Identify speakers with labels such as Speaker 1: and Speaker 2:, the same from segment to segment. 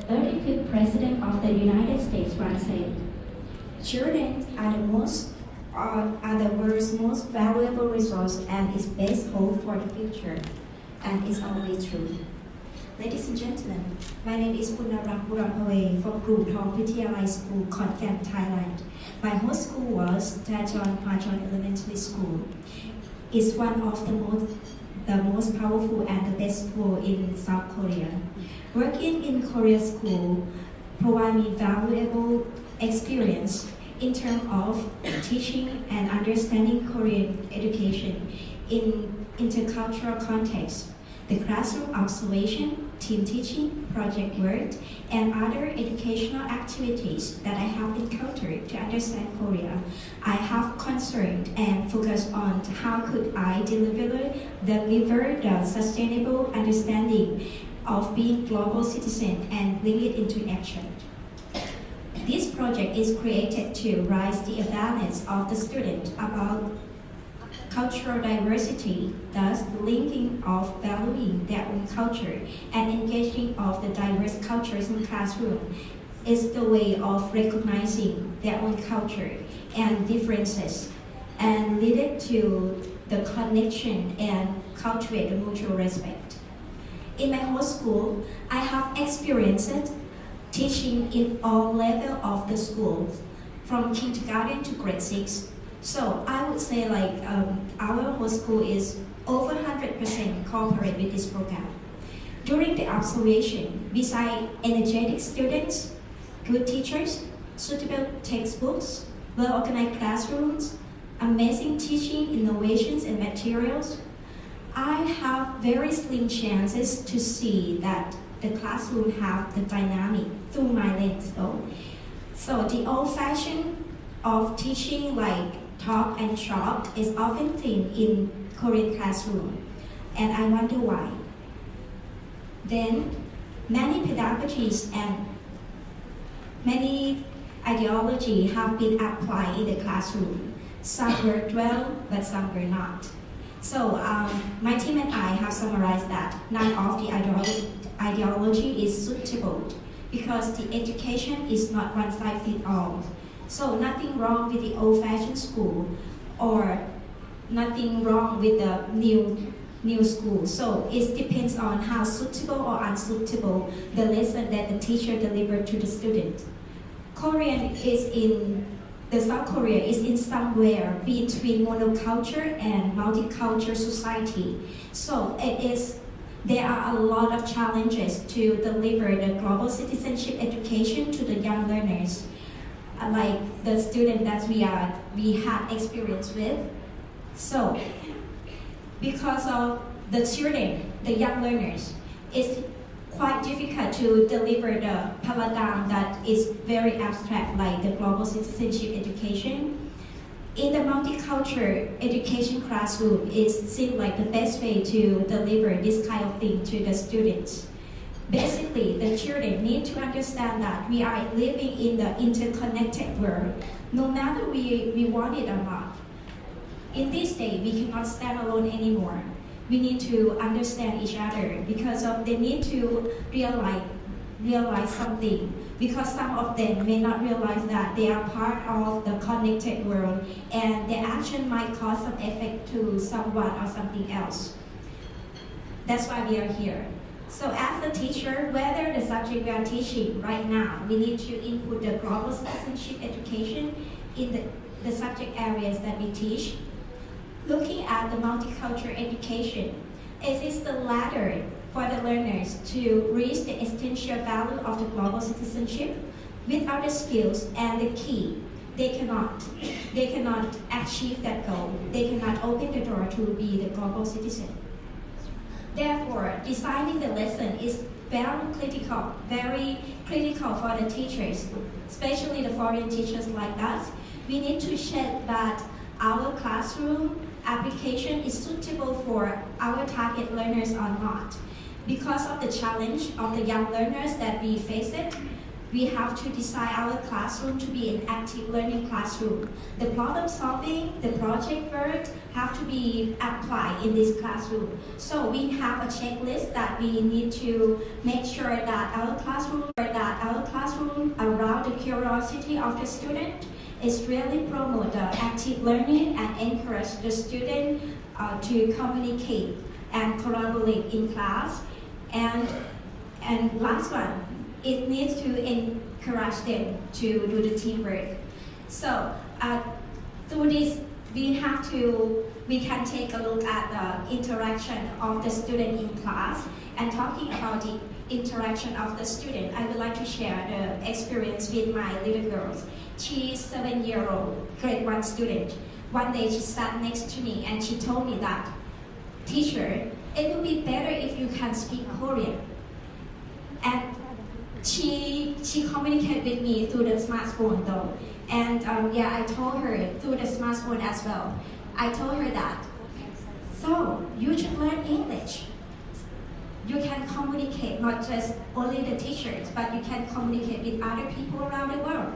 Speaker 1: 35th President of the United States once said, "Children are the world's most valuable resource and its best hope for the future," and it's always true. Ladies and gentlemen, my name is Bhurampawe from Kuthong Phittayalai School, Kuthong, Thailand. My host school was Tajon Elementary School. It's one of the most powerful and the best school in South Korea. Working in Korea school provided me valuable experience in terms of teaching and understanding Korean education in intercultural context, the classroom observation, team teaching, project work, and other educational activities that I have encountered to understand Korea. I have concerned and focused on how could I deliver the sustainable understanding of being global citizen and bring it into action. This project is created to raise the awareness of the student about cultural diversity, thus the linking of valuing their own culture and engaging of the diverse cultures in classroom is the way of recognizing their own culture and differences and lead it to the connection and cultivate the mutual respect. In my whole school, I have experienced teaching in all levels of the school, from kindergarten to grade 6. So I would say our whole school is over 100% cooperated with this program. During the observation, besides energetic students, good teachers, suitable textbooks, well-organized classrooms, amazing teaching innovations and materials, I have very slim chances to see that the classroom have the dynamic through my lens though. So the old-fashioned of teaching like talk and chalk is often seen in Korean classroom, and I wonder why. Then, many pedagogies and many ideology have been applied in the classroom. Some worked well, but some were not. So, my team and I have summarized that none of the ideology is suitable because the education is not one size fits all. So nothing wrong with the old-fashioned school or nothing wrong with the new school. So it depends on how suitable or unsuitable the lesson that the teacher delivered to the student. South Korea is in somewhere between monoculture and multicultural society. So there are a lot of challenges to deliver the global citizenship education to the young learners, like the student that we had experience with. So, because of the children, the young learners, it's quite difficult to deliver the paradigm that is very abstract, like the global citizenship education. In the multicultural education classroom, it seems like the best way to deliver this kind of thing to the students. Basically, the children need to understand that we are living in the interconnected world, no matter we want it or not. In this day, we cannot stand alone anymore. We need to understand each other because they need to realize something, because some of them may not realize that they are part of the connected world and their action might cause some effect to someone or something else. That's why we are here. So as a teacher, whether the subject we are teaching right now, we need to input the global citizenship education in the subject areas that we teach. Looking at the multicultural education, it is the ladder for the learners to reach the essential value of the global citizenship. Without the skills and the key, they cannot achieve that goal. They cannot open the door to be the global citizen. Therefore, designing the lesson is very critical for the teachers, especially the foreign teachers like us. We need to check that our classroom application is suitable for our target learners or not. Because of the challenge of the young learners that we face it, we have to design our classroom to be an active learning classroom. The problem solving, the project work have to be applied in this classroom. So we have a checklist that we need to make sure that our classroom curiosity of the student. It's really promote active learning and encourage the student to communicate and collaborate in class. And last one, it needs to encourage them to do the teamwork. So through this, we can take a look at the interaction of the student in class. And talking about the interaction of the student, I would like to share the experience with my little girls. She's 7-year-old, grade 1 student. One day she sat next to me and she told me that, "Teacher, it would be better if you can speak Korean." And she communicated with me through the smartphone though. And I told her through the smartphone as well. I told her that, "So, you should learn English. You can communicate, not just only the teachers, but you can communicate with other people around the world."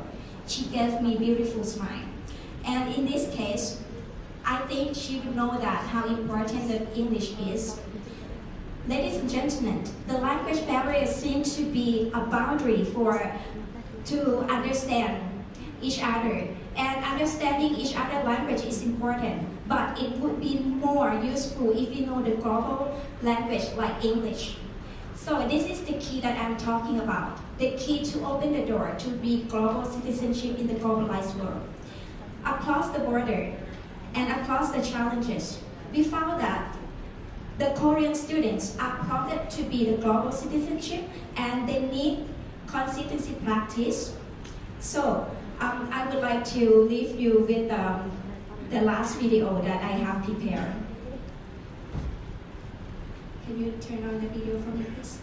Speaker 1: She gave me a beautiful smile. And in this case, I think she would know that how important the English is. Ladies and gentlemen, the language barrier seems to be a boundary to understand each other. And understanding each other's language is important, but it would be more useful if we know the global language like English. So this is the key that I'm talking about, the key to open the door to be global citizenship in the globalized world. Across the border and across the challenges, we found that the Korean students are prompted to be the global citizenship and they need consistency practice. So I would like to leave you with the last video that I have prepared. Can you turn on the video for me, please?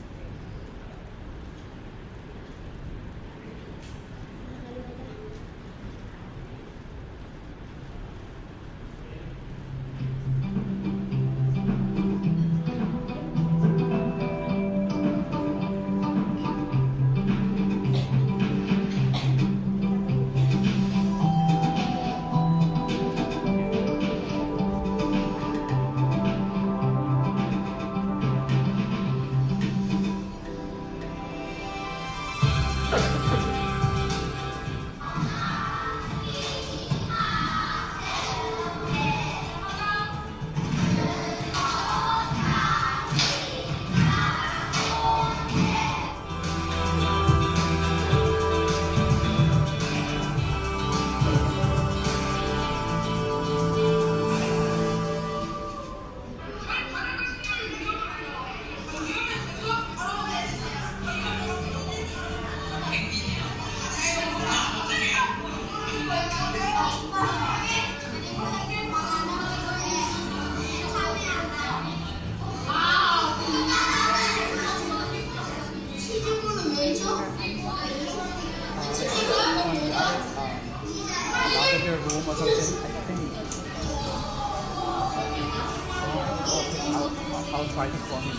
Speaker 2: I'll try to call him.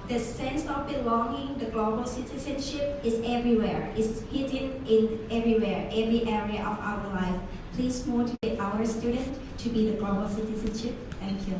Speaker 1: The sense of belonging, the global citizenship is everywhere. It's hidden in everywhere, every area of our life. Please motivate our students to be the global citizenship. Thank you.